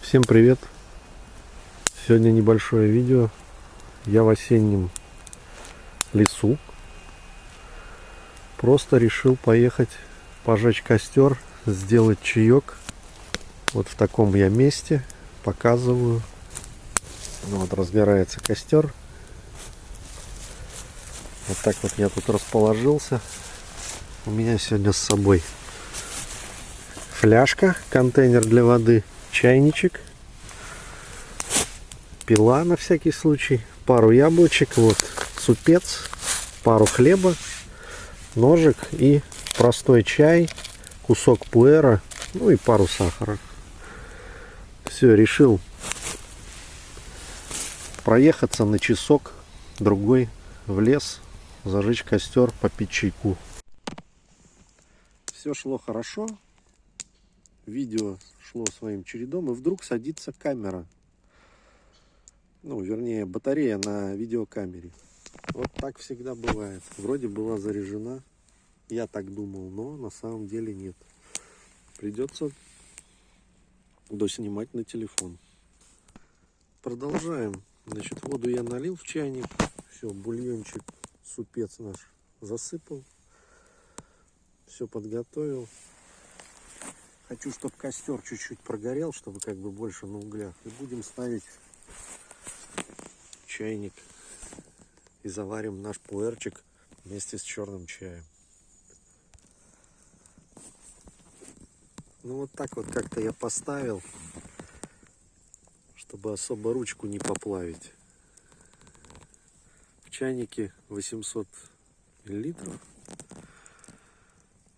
Всем привет! Сегодня небольшое видео. Я в осеннем лесу. Просто решил поехать пожечь костер, сделать чаек. Вот в таком я месте. Показываю. Вот разгорается костер. Вот так вот я тут расположился. У меня сегодня с собой фляжка, контейнер для воды, чайничек, пила на всякий случай, пару яблочек, вот супец, пару хлеба, ножик и простой чай, кусок пуэра, ну и пару сахара. Все, решил проехаться на часок другой в лес, зажечь костер, попить чайку. Все шло хорошо, видео шло своим чередом, и вдруг садится камера. Ну, вернее, батарея на видеокамере. Вот так всегда бывает. Вроде была заряжена, я так думал, но на самом деле нет. Придется доснимать на телефон. Продолжаем. Значит, воду я налил в чайник. Все, бульончик, супец наш засыпал. Все подготовил. Хочу, чтобы костер чуть-чуть прогорел, чтобы как бы больше на углях. И будем ставить чайник и заварим наш пуэрчик вместе с черным чаем. Ну вот так вот как-то я поставил, чтобы особо ручку не поплавить. В чайнике 800 миллилитров.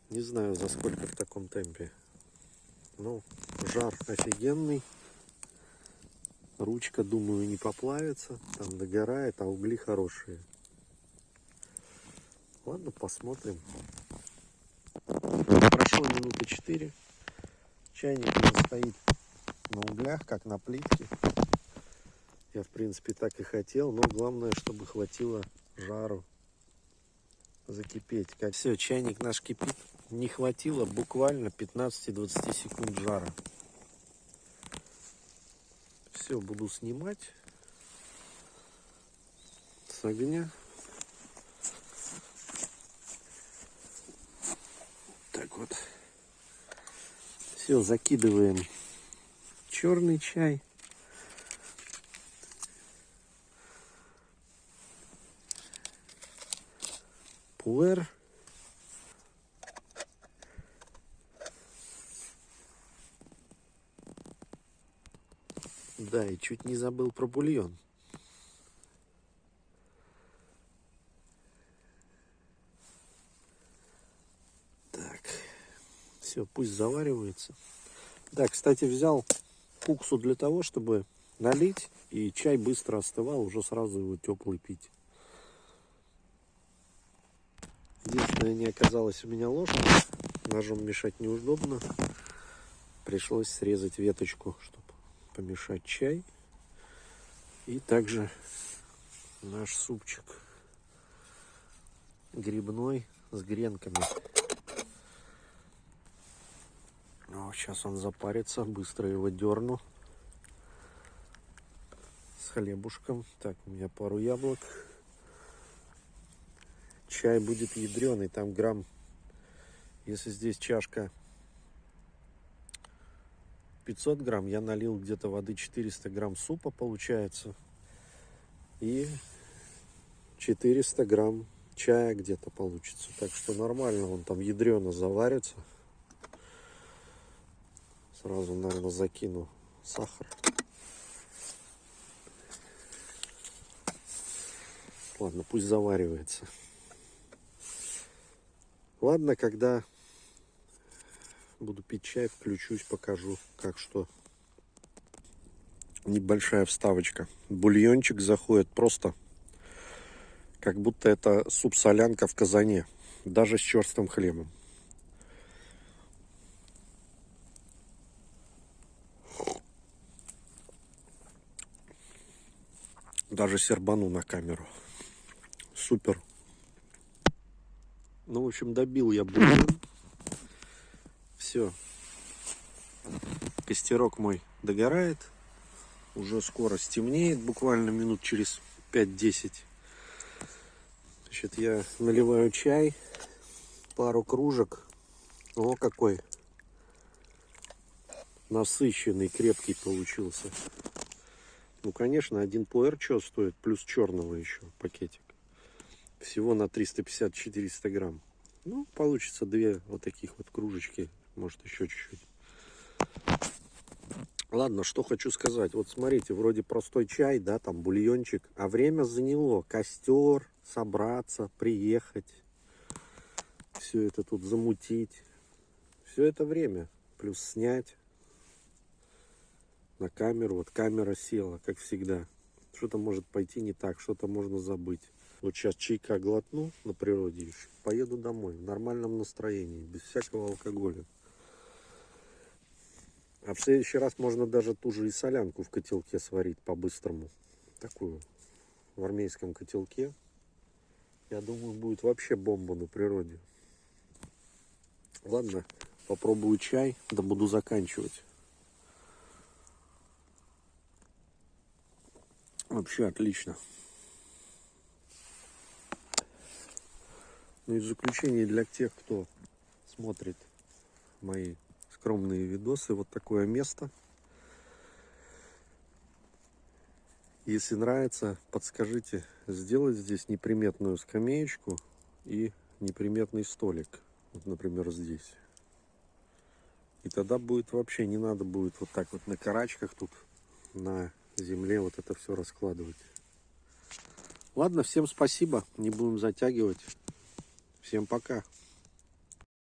Не знаю, за сколько в таком темпе. Ну, жар офигенный. Ручка, думаю, не поплавится. Там догорает, а угли хорошие. Ладно, посмотрим. Прошло минуты 4. Чайник уже стоит на углях, как на плитке. Я, в принципе, так и хотел. Но главное, чтобы хватило жару закипеть. Все, чайник наш кипит. Не хватило буквально 15-20 секунд жара. Все, буду снимать с огня. Так вот. Все, закидываем черный чай. Пуэр. Да, и чуть не забыл про бульон. Так, все, пусть заваривается. Да, кстати, взял куксу для того, чтобы налить, и чай быстро остывал, уже сразу его теплый пить. Единственное, не оказалось у меня ложки. Ножом мешать неудобно. Пришлось срезать веточку, чтобы помешать чай. И также наш супчик грибной с гренками. Ну, сейчас он запарится, быстро его дерну. С хлебушком. Так, у меня пару яблок. Чай будет ядреный, там грамм, если здесь чашка 500 грамм, я налил где-то воды 400 грамм супа получается. И 400 грамм чая где-то получится. Так что нормально, он там ядрено заварится. Сразу, наверное, закину сахар. Ладно, пусть заваривается. Ладно, когда буду пить чай, включусь, покажу, как что. Небольшая вставочка. Бульончик заходит просто, как будто это суп-солянка в казане. Даже с черствым хлебом. Даже сербану на камеру. Супер. Ну, в общем, добил я бульон. Все. Костерок мой догорает. Уже скоро стемнеет, буквально минут через 5-10. Значит, я наливаю чай, пару кружек. О, какой насыщенный, крепкий получился. Ну, конечно, один пуэр что стоит, плюс черного еще пакетик. Всего на 350-400 грамм. Ну, получится две вот таких вот кружечки, может еще чуть-чуть. Ладно, что хочу сказать. Вот смотрите, вроде простой чай, да, там бульончик, а время заняло. Костер, собраться, приехать, все это тут замутить. Все это время. Плюс снять на камеру. Вот камера села, как всегда. Что-то может пойти не так, что-то можно забыть. Вот сейчас чайка глотну на природе еще. Поеду домой в нормальном настроении, без всякого алкоголя. А в следующий раз можно даже ту же и солянку в котелке сварить по-быстрому. Такую в армейском котелке. Я думаю, будет вообще бомба на природе. Ладно, попробую чай, да буду заканчивать. Вообще отлично. Ну и в заключение для тех, кто смотрит мои скромные видосы, вот такое место. Если нравится, подскажите сделать здесь неприметную скамеечку и неприметный столик. Вот, например, здесь. И тогда будет вообще не надо будет вот так вот на карачках тут на земле вот это все раскладывать. Ладно, всем спасибо, не будем затягивать. Всем пока.